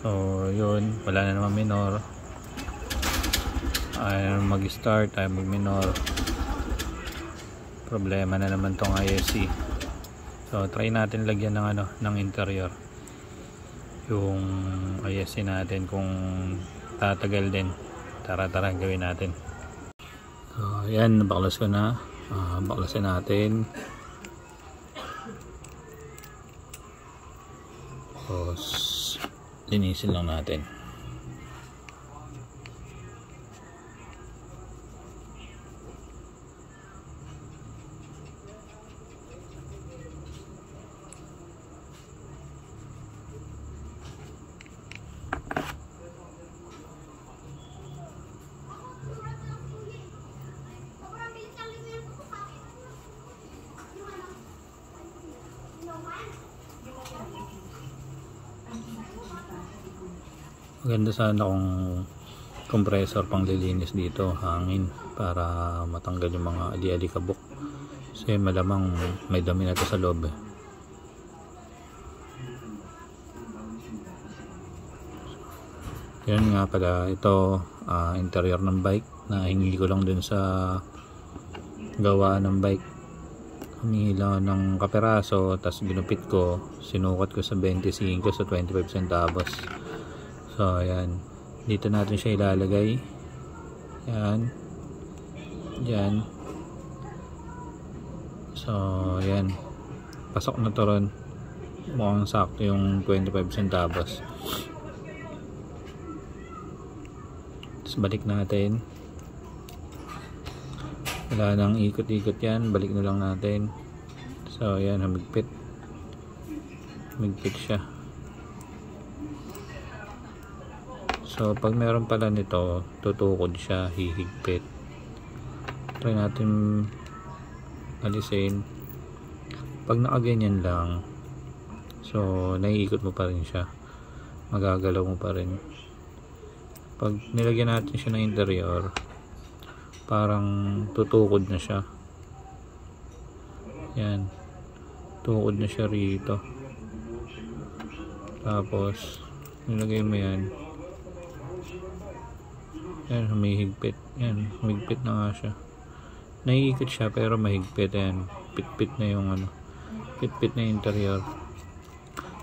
So yun, wala na naman minor. Ayaw mag-start, ayaw mag-minor. Problema na naman tong ISC. So try natin lagyan ng ng interior yung ISC natin kung tatagal din. Tara gawin natin. So yan, baklas ko na. Baklasin natin. Tapos linisin lang natin. Maganda sana kung compressor pang lilinis dito, hangin, para matanggal yung mga ali-alikabok. Kasi malamang may dami na ito sa loob eh. Yan nga pala, ito interior ng bike na hingi ko lang dun sa gawa ng bike. Humingi lang ng kaperaso, tapos ginupit ko, sinukat ko sa 25 sa 25 centavos. So ayan, dito natin siya ilalagay. Yan, yan. So ayan, pasok na to ron. Mukhang sakto yung 25 centavos. Tapos balik natin. Wala nang ikot-ikot yan, balik na lang natin. So ayan, humigpit siya. So pag meron pala nito, tutukod siya, hihigpit. Try natin alisin. Pag nakaganyan lang, so naiikot mo pa rin siya, magagalaw mo pa rin. Pag nilagyan natin siya ng interior, parang tutukod na siya. Yan, tukod na siya rito. Tapos nilagay mo yan. Yan, humihigpit. Yan, humigpit na nga siya. Naiikot siya pero mahigpit. Yan, pit na yung pit na yung interior.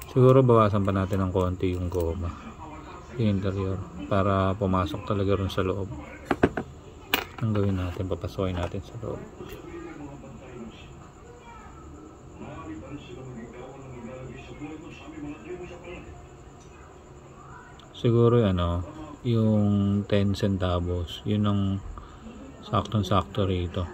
Siguro bawasan pa natin ng konti yung goma, yung interior, para pumasok talaga rin sa loob. Ang gawin natin, papasokin natin sa loob. Siguro yung 10 centavos, yun ang saktong-sakto rito.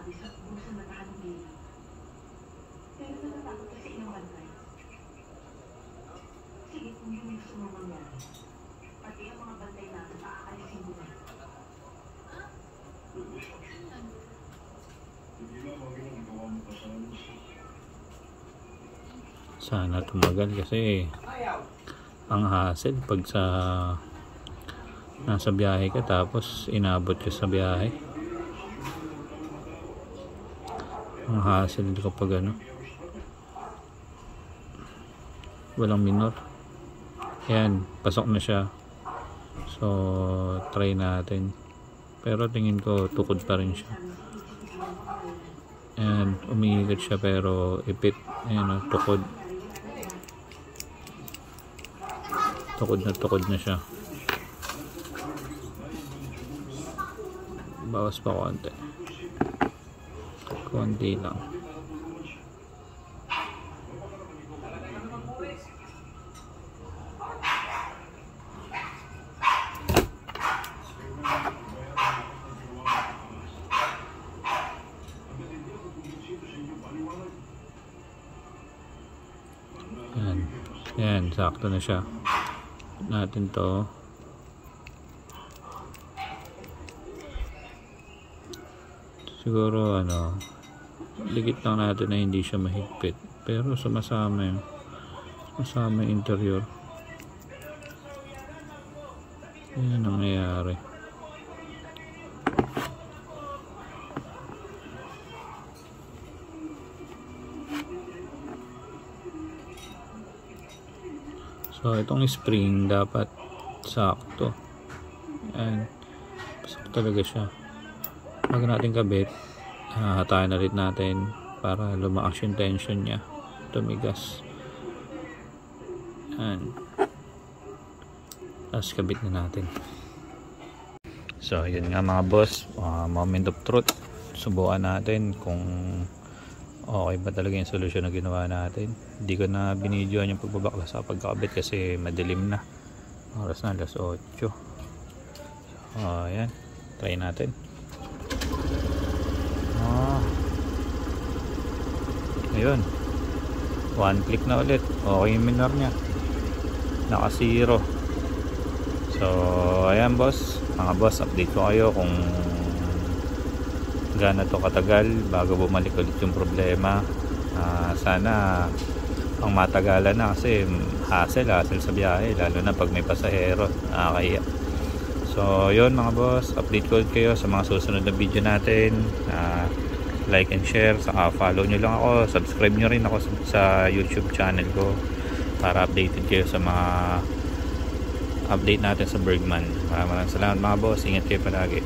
Sana tumagal kasi ang hassle pag nasa biyahe ka tapos inabot ka sa biyahe. Ang hassle kapag walang minor. Ayan, pasok na siya. So try natin, pero tingin ko tukod pa rin siya. Ayan, umiikot siya pero ipit. Ayan, tukod na siya. Bawas pa konti lang. Yan, sakto na siya. Natin to. Siguro ligit lang natin na hindi siya mahigpit, pero sumasama yung interior. Yan ang nangyayari. So itong spring dapat sakto. Ayan, pasok talaga siya. Bago natin kabit, hatayan na rin natin para lumakas yung tension niya, tumigas. Ayan, tapos kabit na natin. So yun nga mga boss, moment of truth. Subukan natin kung okay ba talaga yung solusyon na ginawa natin. Hindi ko na binidyoan yung pagbabaklas sa pagkakabit kasi madilim na. Oras na 8:00. So ayan, try natin. Ayun, 1 click na ulit. Okay yung minor nya, naka 0. So ayan boss, mga boss, update ko kayo kung gaano to katagal bago bumalik ulit yung problema. Sana ang matagalan na kasi hassle sa biyahe, lalo na pag may pasahero, nakakaya. So yun mga boss, update ko ulit kayo sa mga susunod na video natin. Like and share, saka follow nyo lang ako, subscribe nyo rin ako sa YouTube channel ko para updated kayo sa mga update natin sa Bergman. Maraming salamat mga boss, ingat kayo palagi.